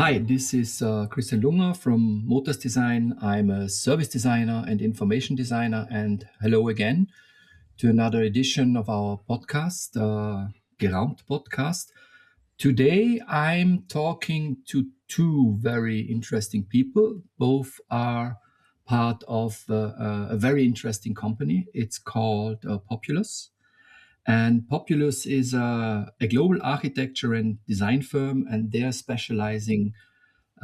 Hi, this is Christian Lunger from Motors Design. I'm a service designer and information designer. And hello again to another edition of our podcast, Geraumt Podcast. Today I'm talking to two very interesting people. Both are part of a very interesting company. It's called Populous. And Populous is a global architecture and design firm, and they're specializing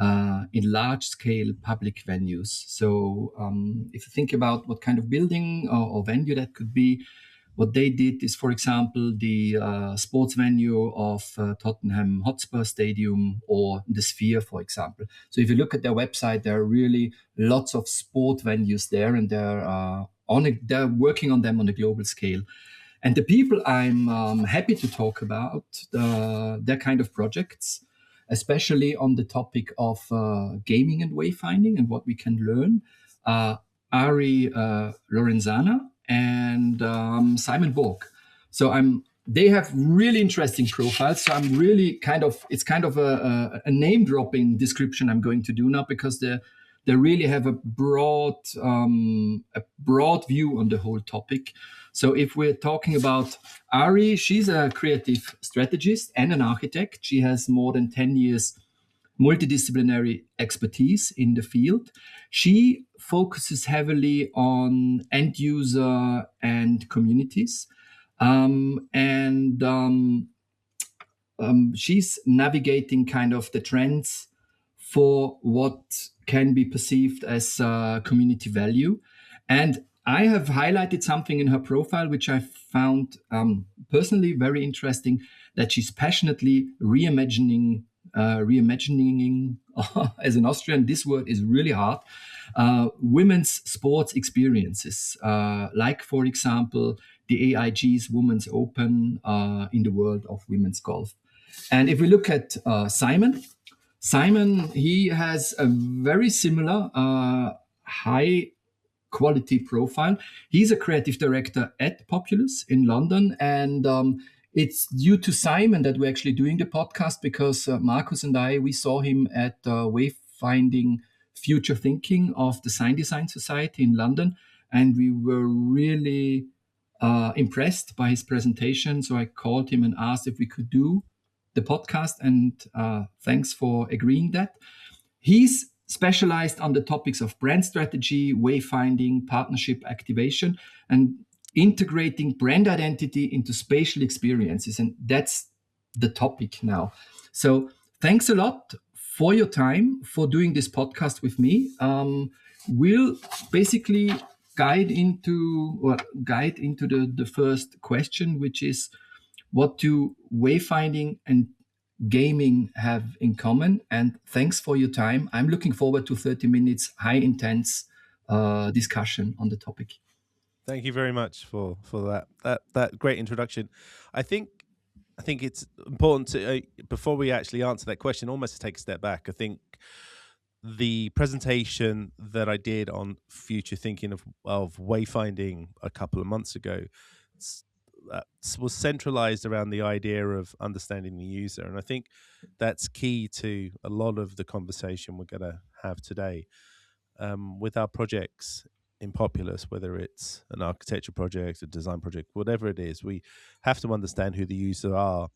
in large scale public venues. So, if you think about what kind of building or venue that could be, what they did is, for example, the sports venue of Tottenham Hotspur Stadium or the Sphere, for example. So, if you look at their website, there are really lots of sport venues there, and they're working on them on a global scale. And the people I'm happy to talk about, their kind of projects, especially on the topic of gaming and wayfinding and what we can learn. Ari Lorenzana and Simon Borg. So they have really interesting profiles. So I'm really it's kind of a name dropping description I'm going to do now because they really have a broad view on the whole topic. So if we're talking about Ari, she's a creative strategist and an architect. She has more than 10 years multidisciplinary expertise in the field. She focuses heavily on end user and communities. She's navigating kind of the trends for what can be perceived as community value. And I have highlighted something in her profile, which I found personally very interesting, that she's passionately reimagining, as an Austrian, this word is really hard, women's sports experiences, like, for example, the AIG's Women's Open in the world of women's golf. And if we look at Simon, he has a very similar high quality profile. He's a creative director at Populous in London. And it's due to Simon that we're actually doing the podcast because Marcus and we saw him at Wayfinding Future Thinking of the Sign Design Society in London. And we were really impressed by his presentation. So I called him and asked if we could do the podcast, and thanks for agreeing that. He's specialized on the topics of brand strategy, wayfinding, partnership activation, and integrating brand identity into spatial experiences. And that's the topic now. So thanks a lot for your time, for doing this podcast with me. We'll basically guide into the first question, which is, what do wayfinding and gaming have in common? And thanks for your time. I'm looking forward to 30 minutes high intense discussion on the topic. Thank you very much for that great introduction. I think it's important to before we actually answer that question, almost to take a step back. I think the presentation that I did on future thinking of wayfinding a couple of months ago was centralized around the idea of understanding the user, and I think that's key to a lot of the conversation we're going to have today with our projects in Populous, whether it's an architecture project, a design project, whatever it is. We have to understand who the user are.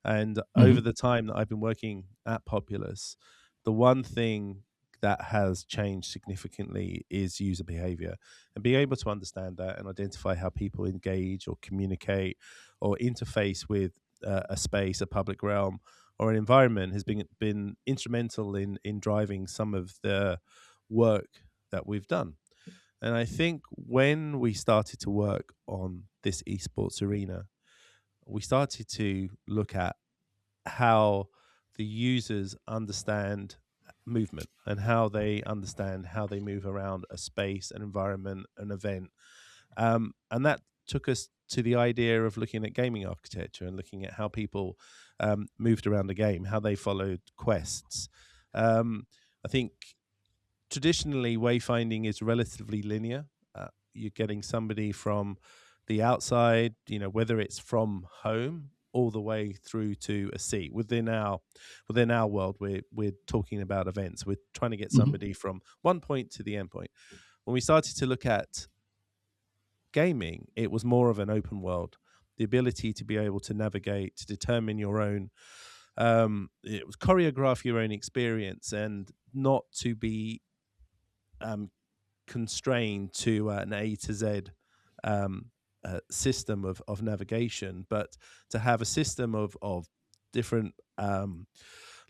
And over the time that I've been working at Populous, the one thing that has changed significantly is user behavior, and being able to understand that and identify how people engage or communicate or interface with a space, a public realm, or an environment has been instrumental in driving some of the work that we've done. And I think when we started to work on this esports arena, we started to look at how the users understand movement and how they understand how they move around a space, an environment, an event. And that took us to the idea of looking at gaming architecture and looking at how people moved around the game, how they followed quests. I think traditionally wayfinding is relatively linear. You're getting somebody from the outside, whether it's from home all the way through to a seat. Within our world, we're talking about events. We're trying to get somebody from one point to the end point. When we started to look at gaming, it was more of an open world. The ability to be able to navigate, to determine your own, it was choreograph your own experience, and not to be constrained to an A to Z system of navigation, but to have a system of different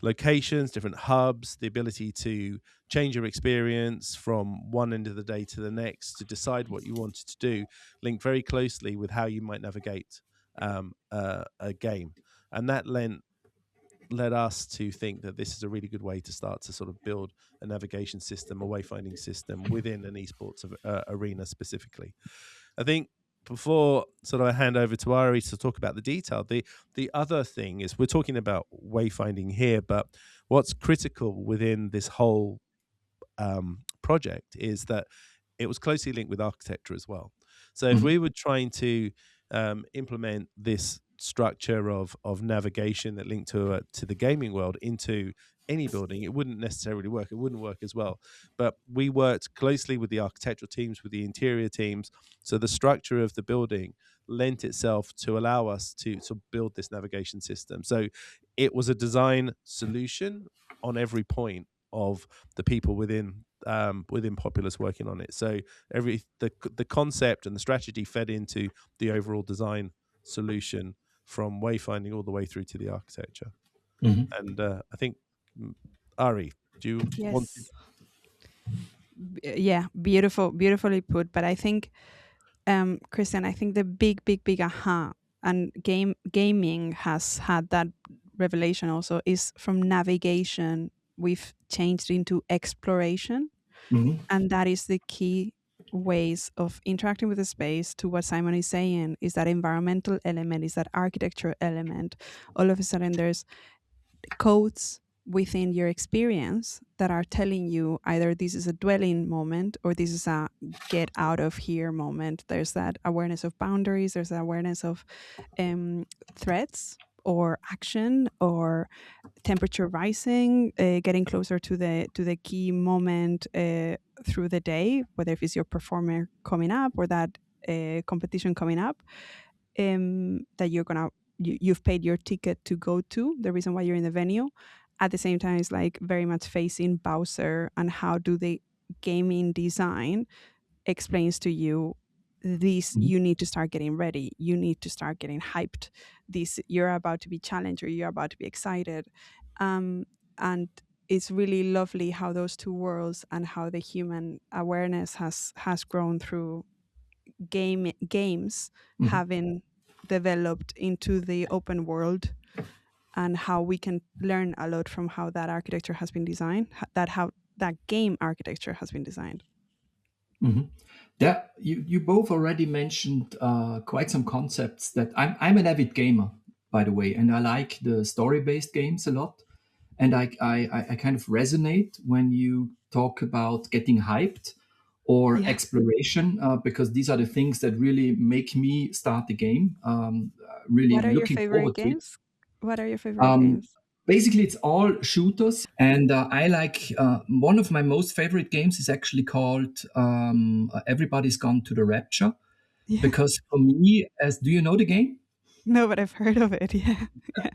locations, different hubs, the ability to change your experience from one end of the day to the next, to decide what you wanted to do, linked very closely with how you might navigate a game. And that led us to think that this is a really good way to start to sort of build a navigation system, a wayfinding system within an esports arena specifically. I think before sort of I hand over to Ari to talk about the detail, the other thing is we're talking about wayfinding here, but what's critical within this whole project is that it was closely linked with architecture as well. So if we were trying to implement this structure of navigation that linked to the gaming world into any building, it wouldn't necessarily work. It wouldn't work as well. But we worked closely with the architectural teams, with the interior teams. So the structure of the building lent itself to allow us to build this navigation system. So it was a design solution on every point of the people within Populous working on it. So the concept and the strategy fed into the overall design solution from wayfinding all the way through to the architecture. And I think, Ari, do you want to? Yes. Yeah, beautifully put. But I think, Christian, I think the big aha, and gaming has had that revelation also, is from navigation we've changed into exploration. And that is the key ways of interacting with the space. To what Simon is saying, is that environmental element, is that architecture element. All of a sudden there's codes within your experience that are telling you either this is a dwelling moment or this is a get out of here moment. There's that awareness of boundaries, there's that awareness of threats or action or temperature rising, getting closer to the key moment through the day, whether if it's your performer coming up or that competition coming up, that you've paid your ticket to go to, the reason why you're in the venue. At the same time, it's like very much facing Bowser, and how do the gaming design explains to you this: you need to start getting ready, you need to start getting hyped, this, you're about to be challenged or you're about to be excited. And it's really lovely how those two worlds and how the human awareness has grown through games having developed into the open world, and how we can learn a lot from how that architecture has been designed, how that game architecture has been designed. That you both already mentioned quite some concepts that I'm an avid gamer, by the way, and I like the story-based games a lot. And I kind of resonate when you talk about getting hyped or Yeah. exploration, because these are the things that really make me start the game. Really What are your looking favorite forward to it. games? What are your favorite Um, games? Basically, it's all shooters, and I like one of my most favorite games is actually called Everybody's Gone to the Rapture, Yeah. because for me, as do you know the game? No, but I've heard of it. Yeah. Yeah.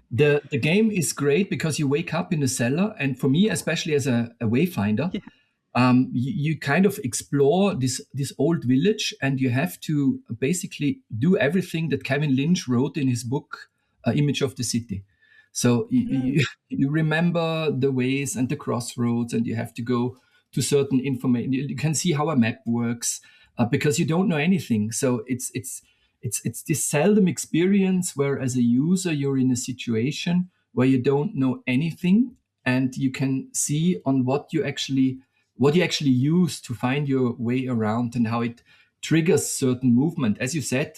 The game is great because you wake up in a cellar, and for me, especially as a wayfinder, Yeah. you kind of explore this old village, and you have to basically do everything that Kevin Lynch wrote in his book, Image of the City. So Mm. you remember the ways and the crossroads, and you have to go to certain information. You can see how a map works because you don't know anything. So it's this seldom experience where, as a user, you're in a situation where you don't know anything, and you can see on what you actually use to find your way around, and how it triggers certain movement, as you said,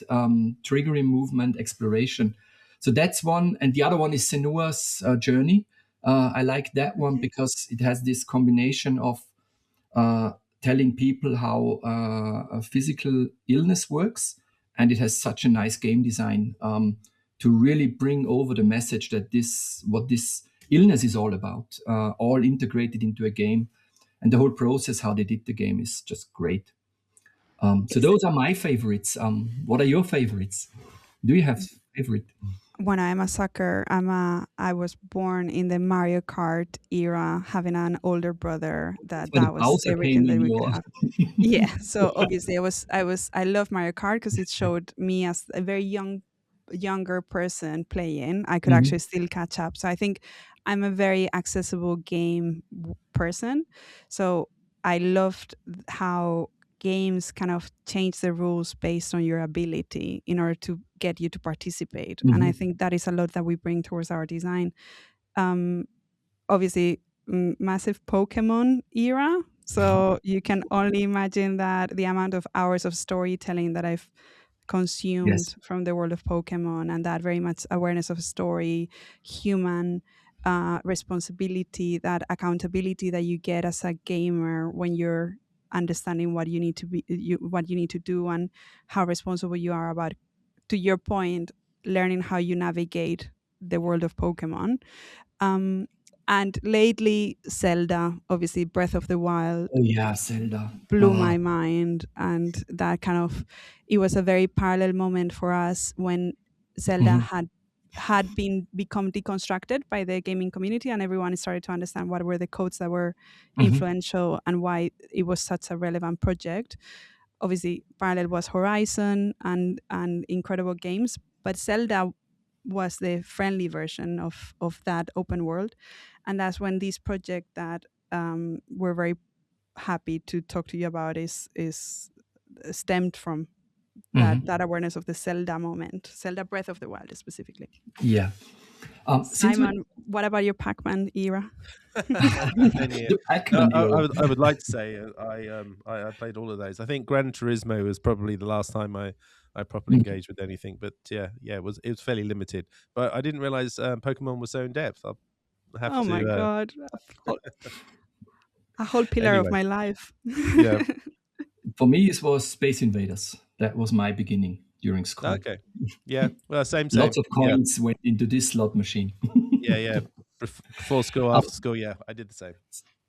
triggering movement, exploration. So that's one, and the other one is Senua's Journey. I like that one Okay. because it has this combination of uh, telling people how a physical illness works, and it has such a nice game design. to really bring over the message that what this illness is all about, all integrated into a game. And the whole process, how they did the game, is just great. So those are my favorites. What are your favorites? Do you have favorite? When I'm a sucker, I was born in the Mario Kart era, having an older brother that So the was Bowser came everything that in we could your. have. Yeah, so obviously I love Mario Kart because it showed me as a very younger person playing. I could Mhm. actually still catch up. So I think I'm a very accessible game person. So I loved how games kind of change the rules based on your ability in order to get you to participate. And I Mhm. think that is a lot that we bring towards our design. Um, Obviously, massive Pokemon era. So you can only imagine that the amount of hours of storytelling that I've Yes. consumed from the world of Pokemon, and that very much awareness of story, human responsibility, that accountability that you get as a gamer when you're understanding what you need to be, what you need to do, and how responsible you are about, to your point, learning how you navigate the world of Pokemon. Um, and lately, Zelda, obviously, Breath of the Wild, Oh yeah, Zelda. blew my mind, and that kind of, it was a very parallel moment for us when Zelda Mhm. had been become deconstructed by the gaming community, and everyone started to understand what were the codes that were Mhm. influential and why it was such a relevant project. Obviously, parallel was Horizon and incredible games, but Zelda was the friendly version of that open world. And that's when this project that we're very happy to talk to you about is stemmed from Mhm. that awareness of the Zelda moment, Zelda Breath of the Wild specifically. Yeah. Since we Simon, what about your Pac-Man era? Same here. the No, Pac-Man I era. would like to say I played all of those. I think Gran Turismo was probably the last time I properly Mhm. engaged with anything. But yeah, it was fairly limited. But I didn't realize Pokemon was so in depth. I'll have Oh my to. god, whole, a whole pillar of Anyway, my life. yeah. For me, it was Space Invaders. That was my beginning during school. Okay. Yeah. Well, Lots same. of Yeah. coins went into this slot machine. Yeah. Before school, Um, after school. Yeah, I did the same.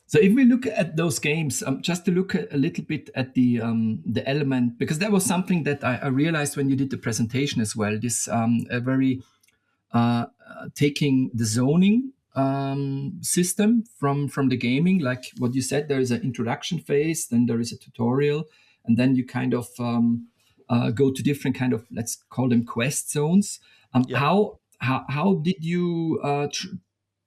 so if we look at those games, just to look a little bit at the element, because that was something that I realized when you did the presentation as well. This a very taking the zoning system from the gaming, like what you said. There is an introduction phase, then there is a tutorial, and then you kind of go to different kind of, let's call them, quest zones. Yeah. How did you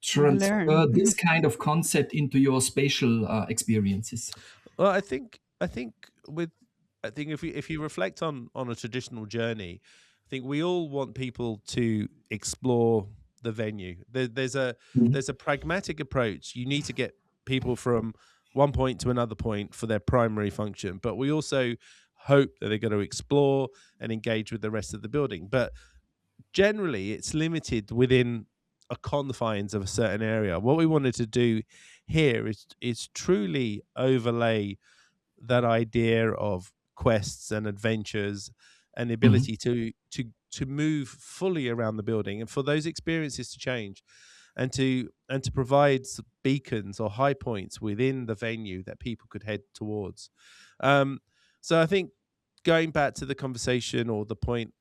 transfer Learn. this kind of concept into your spatial experiences? Well, I think if you reflect on a traditional journey, I think we all want people to explore the venue. Mhm. There's a pragmatic approach. You need to get people from one point to another point for their primary function, but we also hope that they're going to explore and engage with the rest of the building. But generally, it's limited within a confines of a certain area. What we wanted to do here is truly overlay that idea of quests and adventures and the Mhm. ability to move fully around the building and for those experiences to change and to provide beacons or high points within the venue that people could head towards. um, so I think going back to the conversation or the point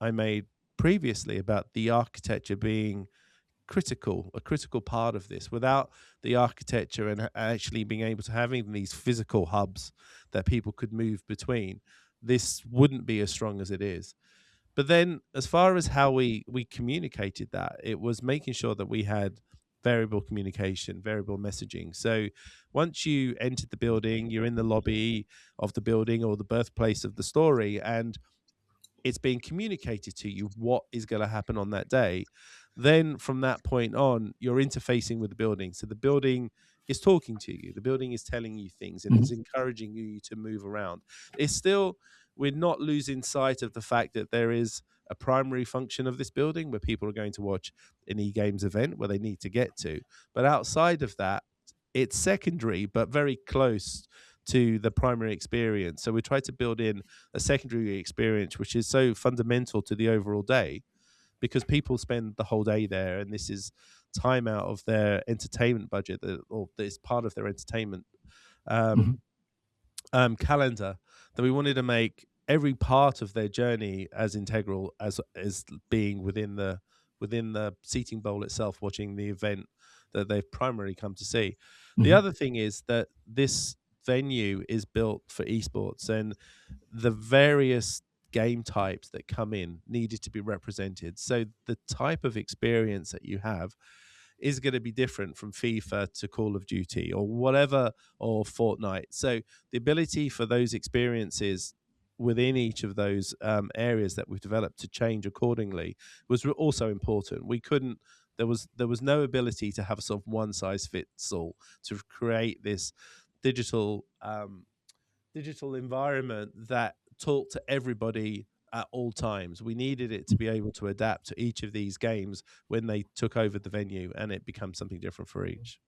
I made previously about the architecture being a critical part of this. Without the architecture and actually being able to having these physical hubs that people could move between, this wouldn't be as strong as it is. But then, as far as how we communicated that, it was making sure that we had variable communication, variable messaging. So once you entered the building, you're in the lobby of the building or the birthplace of the story, and it's being communicated to you what is going to happen on that day. Then from that point on, you're interfacing with the building. So the building is talking to you, the building is telling you things and is Mhm. encouraging you to move around. It's still, we're not losing sight of the fact that there is a primary function of this building where people are going to watch an e-games event where they need to get to. But outside of that, it's secondary, but very close to the primary experience. So we try to build in a secondary experience, which is so fundamental to the overall day, because people spend the whole day there, and this is time out of their entertainment budget, or that is part of their entertainment Mhm. um, calendar, that we wanted to make every part of their journey as integral as being within the seating bowl itself, watching the event that they've primarily come to see. The Mhm. other thing is that this venue is built for esports, and the various game types that come in needed to be represented. So the type of experience that you have is going to be different from FIFA to Call of Duty or whatever, or Fortnite. So the ability for those experiences within each of those areas that we've developed to change accordingly was also important. We couldn't. There was no ability to have a sort of one size fits all to create this digital digital environment that talked to everybody at all times. We needed it to be able to adapt to each of these games when they took over the venue, and it becomes something different for each.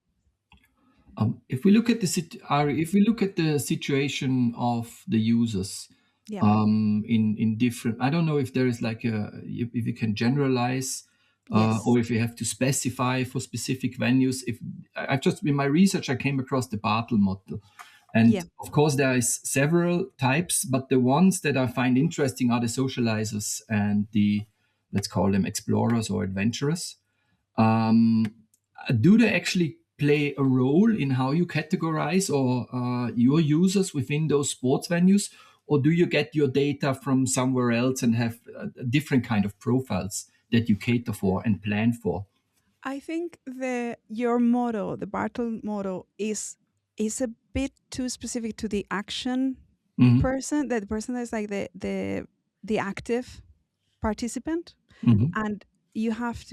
If we look at Ari, if we look at the situation of the users Yeah. in different, I don't know if there is like if you can generalize Yes. or if you have to specify for specific venues. If I've just in my research, I came across the Bartle model, and Yeah. of course there is several types, but the ones that I find interesting are the socializers and the, let's call them explorers or adventurers. Um, do they actually play a role in how you categorize or your users within those sports venues, or do you get your data from somewhere else and have a different kind of profiles that you cater for and plan for? I think your model, the Bartle model, is a bit too specific to the action Hmm. person. That the person that's like the active participant, Hmm. and we have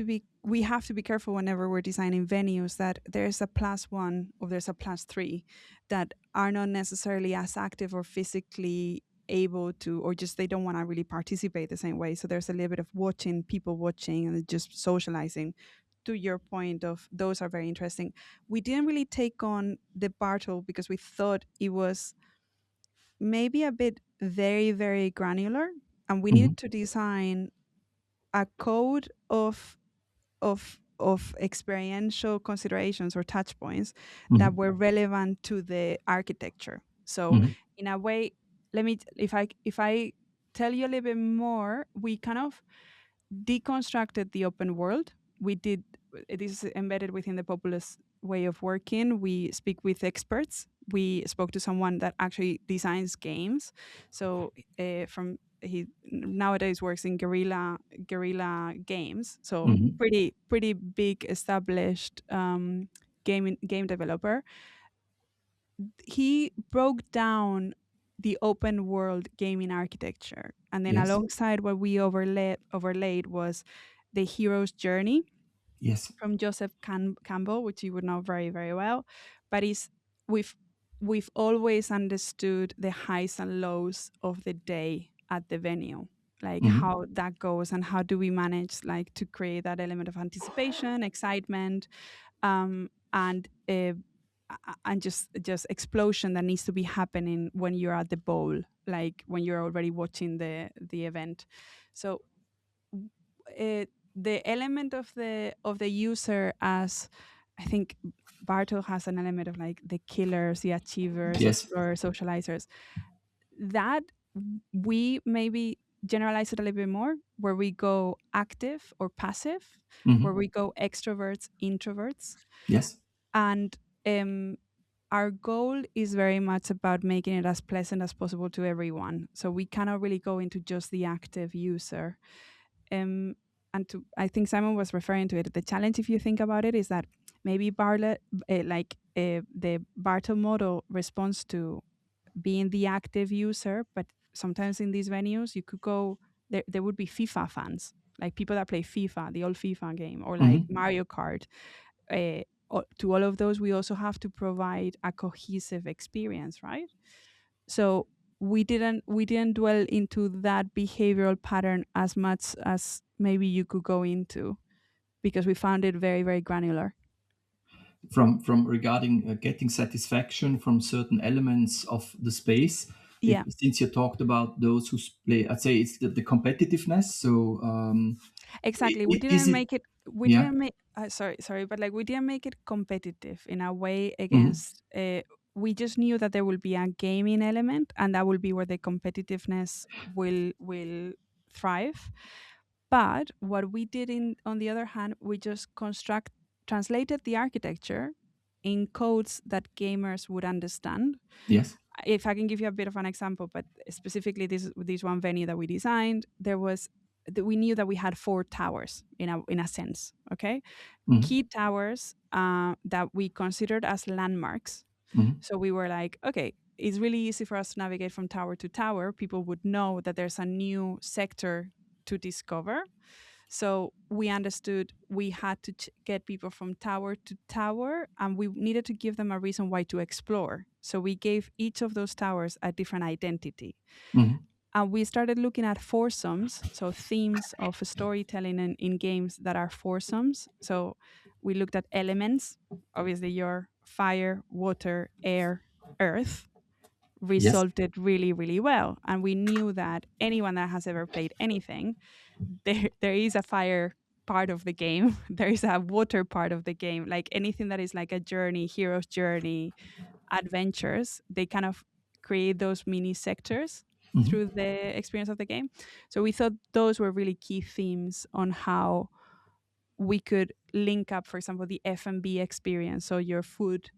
to be careful whenever we're designing venues that there's a +1 or there's a +3 that are not necessarily as active or physically able to, or just they don't want to really participate the same way. So there's a little bit of watching, people watching, and just socializing. To your point of those are very interesting. We didn't really take on the Bartle because we thought it was maybe a bit very, very granular, and we Hmm. needed to design a code of experiential considerations or touch points that Hmm. were relevant to the architecture. So Hmm. in a way, if I tell you a little bit more, we kind of deconstructed the open world. We did this is embedded within the Populous way of working. We speak with experts. We spoke to someone that actually designs games. So from he nowadays works in guerrilla games. So Hmm. pretty big established game developer. He broke down the open world gaming architecture, and then Yes. alongside what we overlaid was the hero's journey Yes. from Joseph Campbell, which you would know very, very well. But is we've we've always understood the highs and lows of the day at the venue, like Hmm. how that goes and how do we manage like to create that element of anticipation, excitement, and just explosion that needs to be happening when you're at the bowl, like when you're already watching the event. So the element of the user, as I think Bartle has an element of like the killers, the achievers, Yes. explorers, socializers, that we maybe generalize it a little bit more, where we go active or passive, where Hmm. we go extroverts, introverts, Yes. and our goal is very much about making it as pleasant as possible to everyone. So we cannot really go into just the active user. Um, I think Simon was referring to it. The challenge, if you think about it, is that maybe the Bartle model responds to being the active user, but sometimes in these venues, you could go there. There would be FIFA fans, like people that play FIFA, the old FIFA game, or like Hmm. Mario Kart. To all of those, we also have to provide a cohesive experience, right? So we didn't dwell into that behavioral pattern as much as maybe you could go into, because we found it very, very granular. From regarding getting satisfaction from certain elements of the space. If, Yeah. since you talked about those who play, I'd say it's the competitiveness. So Exactly. We Is didn't it? make it. We Yeah. didn't make. Sorry, but like we didn't make it competitive in a way Mhm. against. We just knew that there will be a gaming element, and that will be where the competitiveness will thrive. But what we did on the other hand, we just translated the architecture in codes that gamers would understand. Yes. If I can give you a bit of an example, but specifically this one venue that we designed, there was we knew that we had four towers in a sense. Okay, Mhm. key towers that we considered as landmarks. Mhm. So we were like, okay, it's really easy for us to navigate from tower to tower. People would know that there's a new sector to discover. So we understood we had to get people from tower to tower, and we needed to give them a reason why to explore. So we gave each of those towers a different identity. Mhm. And we started looking at foursomes, so themes of storytelling in games that are foursomes. So we looked at elements, obviously your fire, water, air, earth Yes. resolved it really, really well. And we knew that anyone that has ever played anything, there is a fire part of the game, there is a water part of the game, like anything that is like a journey, hero's journey, adventures, they kind of create those mini sectors Mhm. through the experience of the game. So we thought those were really key themes on how we could link up, for example, the F&B experience. So your food,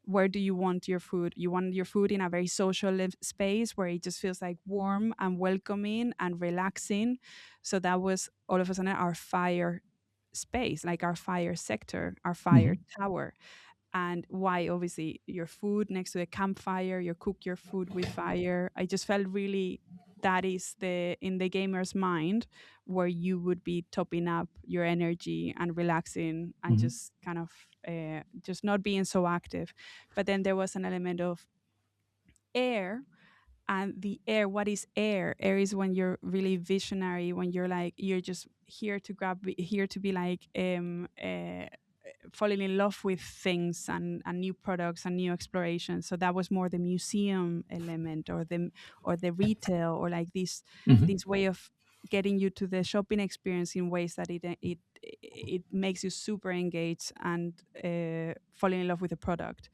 where do you want your food? You want your food in a very social space where it just feels like warm and welcoming and relaxing. So that was all of a sudden our fire space, like our fire sector, our fire Mhm. tower. And why obviously your food next to the campfire, you cook your food with fire. I just felt really that is the in the gamer's mind where you would be topping up your energy and relaxing and Mhm. just kind of just not being so active. But then there was an element of air, and the air, what is air? Air is when you're really visionary, when you're like you're just here to here to be like falling in love with things and new products and new exploration. So that was more the museum element, or the retail, or like Mhm. this way of getting you to the shopping experience in ways that it makes you super engaged and falling in love with the product.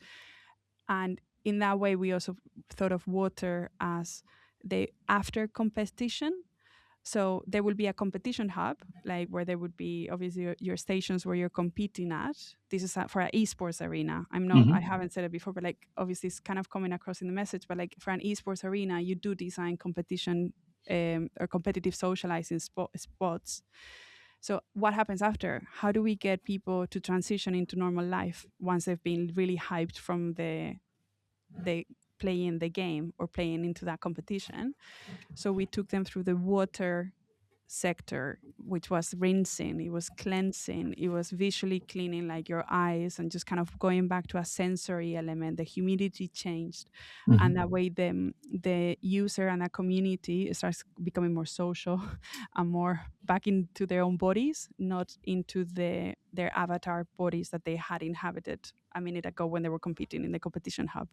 And in that way we also thought of water as the after competition. So there will be a competition hub, like where there would be obviously your stations where you're competing at. This is for an esports arena. I Mhm. haven't said it before, but like obviously it's kind of coming across in the message. But like for an esports arena, you do design competition or competitive socializing spots. So what happens after? How do we get people to transition into normal life once they've been really hyped from the playing the game or playing into that competition? So we took them through the water sector, which was rinsing, it was cleansing, it was visually cleaning like your eyes and just kind of going back to a sensory element. The humidity changed. And Mhm. that way the user and the community starts becoming more social and more back into their own bodies, not into their avatar bodies that they had inhabited a minute ago when they were competing in the competition hub.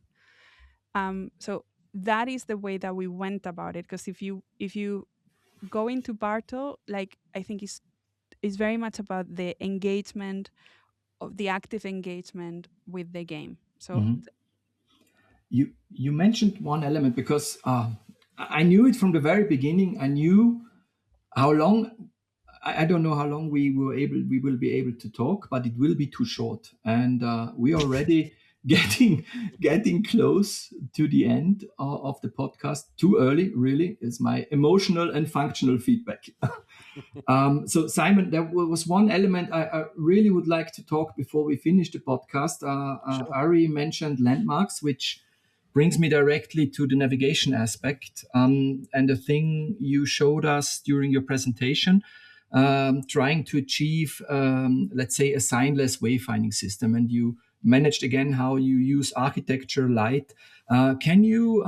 So that is the way that we went about it. Because if you go into Bartle, like I think is very much about the engagement of the active engagement with the game. So Mhm. You mentioned one element because I knew it from the very beginning. I knew how long. I don't know how long we will be able to talk, but it will be too short, and we are already getting close to the end of the podcast. Too early, really, is my emotional and functional feedback. So, Simon, there was one element I really would like to talk before we finish the podcast. Sure. Ari mentioned landmarks, which brings me directly to the navigation aspect and the thing you showed us during your presentation, trying to achieve, let's say, a signless wayfinding system. And you managed again how you use architecture, light. Can you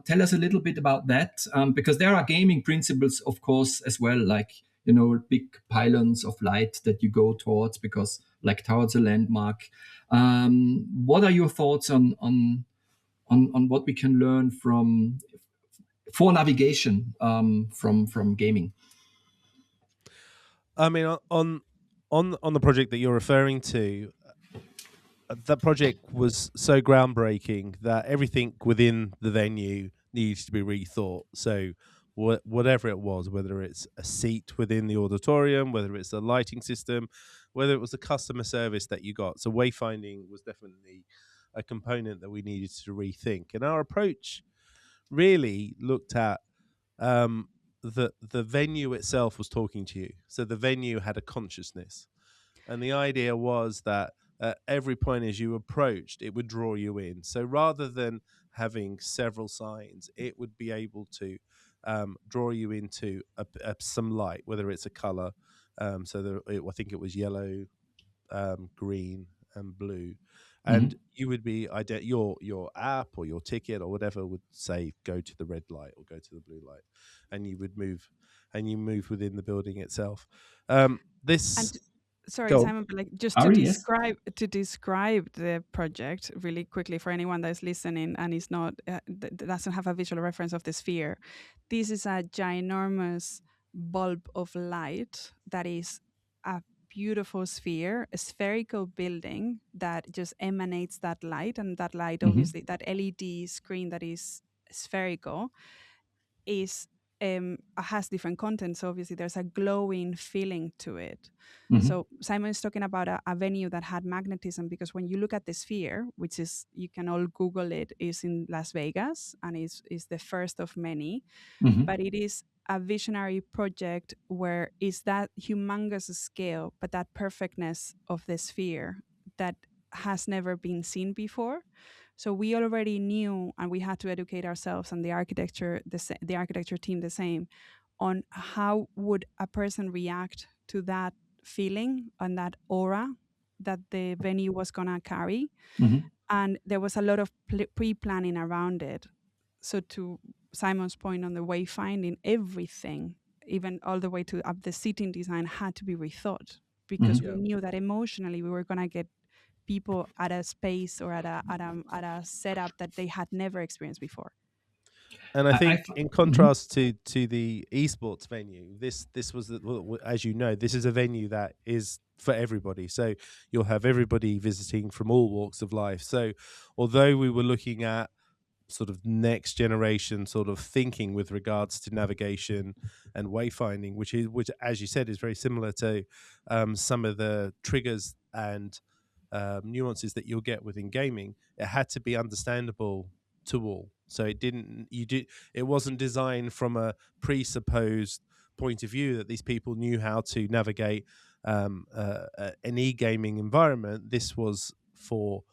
tell us a little bit about that? Because there are gaming principles, of course, as well, like big pylons of light that you go towards, because like towards a landmark. What are your thoughts on what we can learn for navigation from gaming? I mean, on the project that you're referring to, that project was so groundbreaking that everything within the venue needs to be rethought. So whatever it was, whether it's a seat within the auditorium, whether it's a lighting system, whether it was the customer service that you got. So wayfinding was definitely a component that we needed to rethink. And our approach really looked at the venue itself was talking to you. So the venue had a consciousness. And the idea was that at every point as you approached, it would draw you in. So rather than having several signs, it would be able to draw you into some light, whether it's a color. I think it was yellow, green, and blue. And you would be your app or your ticket or whatever would say go to the red light or go to the blue light, and you would move, and you move within the building itself. This And sorry, Go on. Simon, but like just Ari, yes. to describe the project really quickly for anyone that's listening and is not doesn't have a visual reference of the sphere. This is a ginormous bulb of light that is a beautiful sphere, a spherical building that just emanates that light, and that light, obviously, that LED screen that is spherical is has different content. So obviously there's a glowing feeling to it. So Simon is talking about a venue that had magnetism, because when you look at the sphere, which is, you can all Google it, is in Las Vegas and is the first of many, but it is a visionary project where is that humongous scale, but that perfectness of the sphere that has never been seen before. So we already knew, and we had to educate ourselves and the architecture team the same, on how would a person react to that feeling and that aura that the venue was gonna carry. And there was a lot of pre-planning around it. So to Simon's point on the wayfinding, everything, even all the way to up the seating design, had to be rethought, because we knew that emotionally we were gonna get people at a space or at a setup that they had never experienced before. And I think, in contrast to the esports venue, this was, as you know, this is a venue that is for everybody. So you'll have everybody visiting from all walks of life. So although we were looking at sort of next generation sort of thinking with regards to navigation and wayfinding, which as you said is very similar to some of the triggers and nuances that you'll get within gaming, it had to be understandable to all. So it wasn't designed from a presupposed point of view that these people knew how to navigate an e-gaming environment. This was for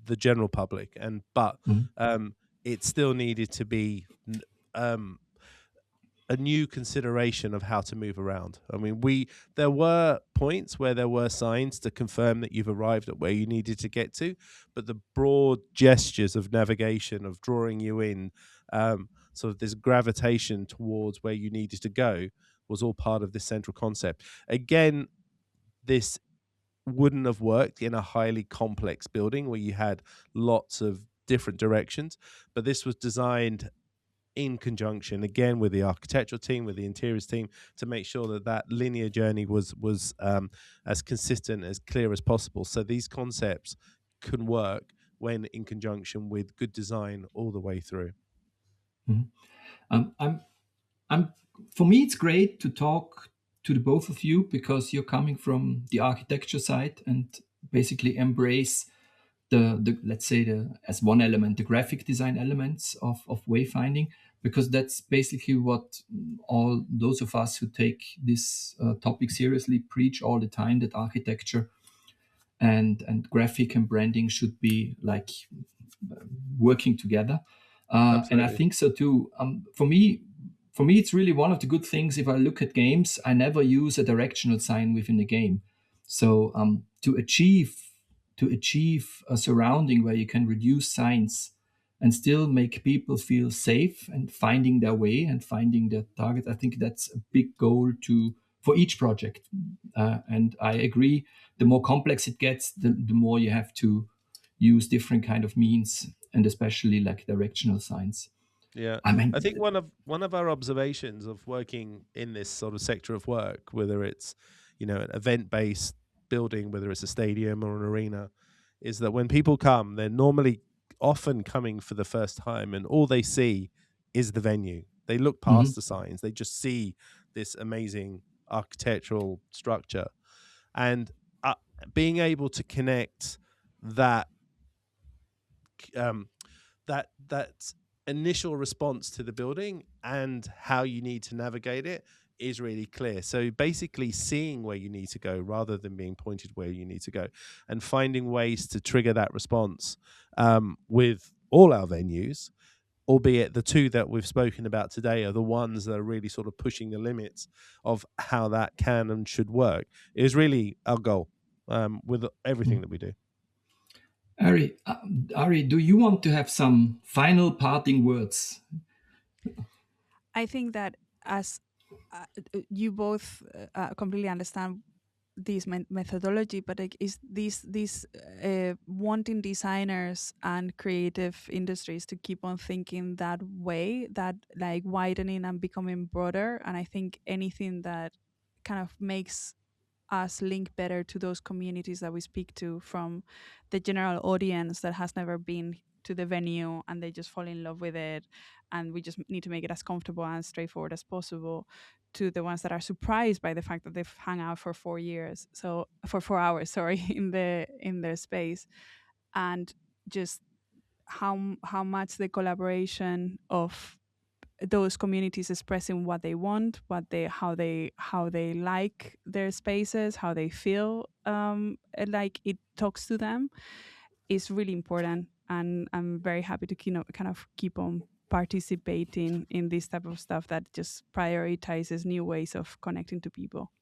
the general public, but it still needed to be a new consideration of how to move around. I mean, there were points where there were signs to confirm that you've arrived at where you needed to get to, but the broad gestures of navigation, of drawing you in, sort of this gravitation towards where you needed to go, was all part of this central concept. Again, this wouldn't have worked in a highly complex building where you had lots of different directions, but this was designed in conjunction again with the architectural team, with the interiors team, to make sure that that linear journey was as consistent, as clear as possible. So these concepts can work when in conjunction with good design all the way through. For me, it's great to talk to the both of you, because you're coming from the architecture side and basically embrace the let's say, as one element, the graphic design elements of wayfinding, because that's basically what all those of us who take this topic seriously preach all the time, that architecture and graphic and branding should be like working together. And I think so too. For me, it's really one of the good things. If I look at games, I never use a directional sign within the game. So to achieve a surrounding where you can reduce signs and still make people feel safe and finding their way and finding their target, I think that's a big goal for each project. And I agree, the more complex it gets, the more you have to use different kind of means, and especially like directional signs. Yeah, I mean, I think one of our observations of working in this sort of sector of work, whether it's an event based building, whether it's a stadium or an arena, is that when people come, they're normally often coming for the first time, and all they see is the venue. They look past mhm. the signs; they just see this amazing architectural structure, and uh, being able to connect that um, that initial response to the building and how you need to navigate it is really clear. So basically seeing where you need to go rather than being pointed where you need to go, and finding ways to trigger that response with all our venues, albeit the two that we've spoken about today are the ones that are really sort of pushing the limits of how that can and should work, is really our goal with everything that we do. Ari, do you want to have some final parting words? I think that as you both completely understand this methodology, but like is these wanting designers and creative industries to keep on thinking that way, that like widening and becoming broader. And I think anything that kind of makes us link better to those communities that we speak to, from the general audience that has never been to the venue and they just fall in love with it, and we just need to make it as comfortable and straightforward as possible, to the ones that are surprised by the fact that they've hung out for 4 years, so for 4 hours, sorry, in their space, and just how much the collaboration of those communities expressing what they want, how they like their spaces, how they feel like it talks to them, is really important. And I'm very happy to kind of keep on participating in this type of stuff that just prioritizes new ways of connecting to people.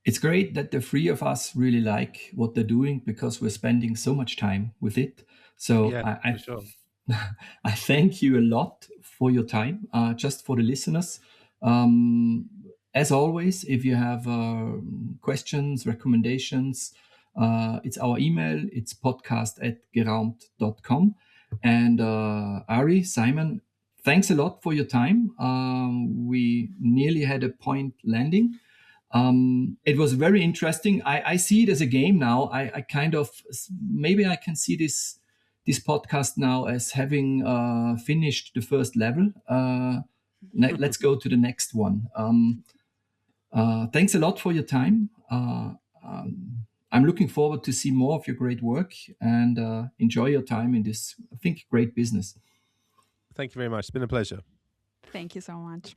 It's great that the three of us really like what they're doing because we're spending so much time with it. So Yeah, for sure. I thank you a lot for your time. Just for the listeners, as always, if you have questions, recommendations, it's our email. It's podcast@geraumt.com. And Ari, Simon, thanks a lot for your time. We nearly had a point landing. It was very interesting. I see it as a game now. I kind of, maybe I can see this podcast now as having finished the first level. Let's go to the next one. Thanks a lot for your time. I'm looking forward to see more of your great work, and enjoy your time in this, I think, great business. Thank you very much. It's been a pleasure. Thank you so much.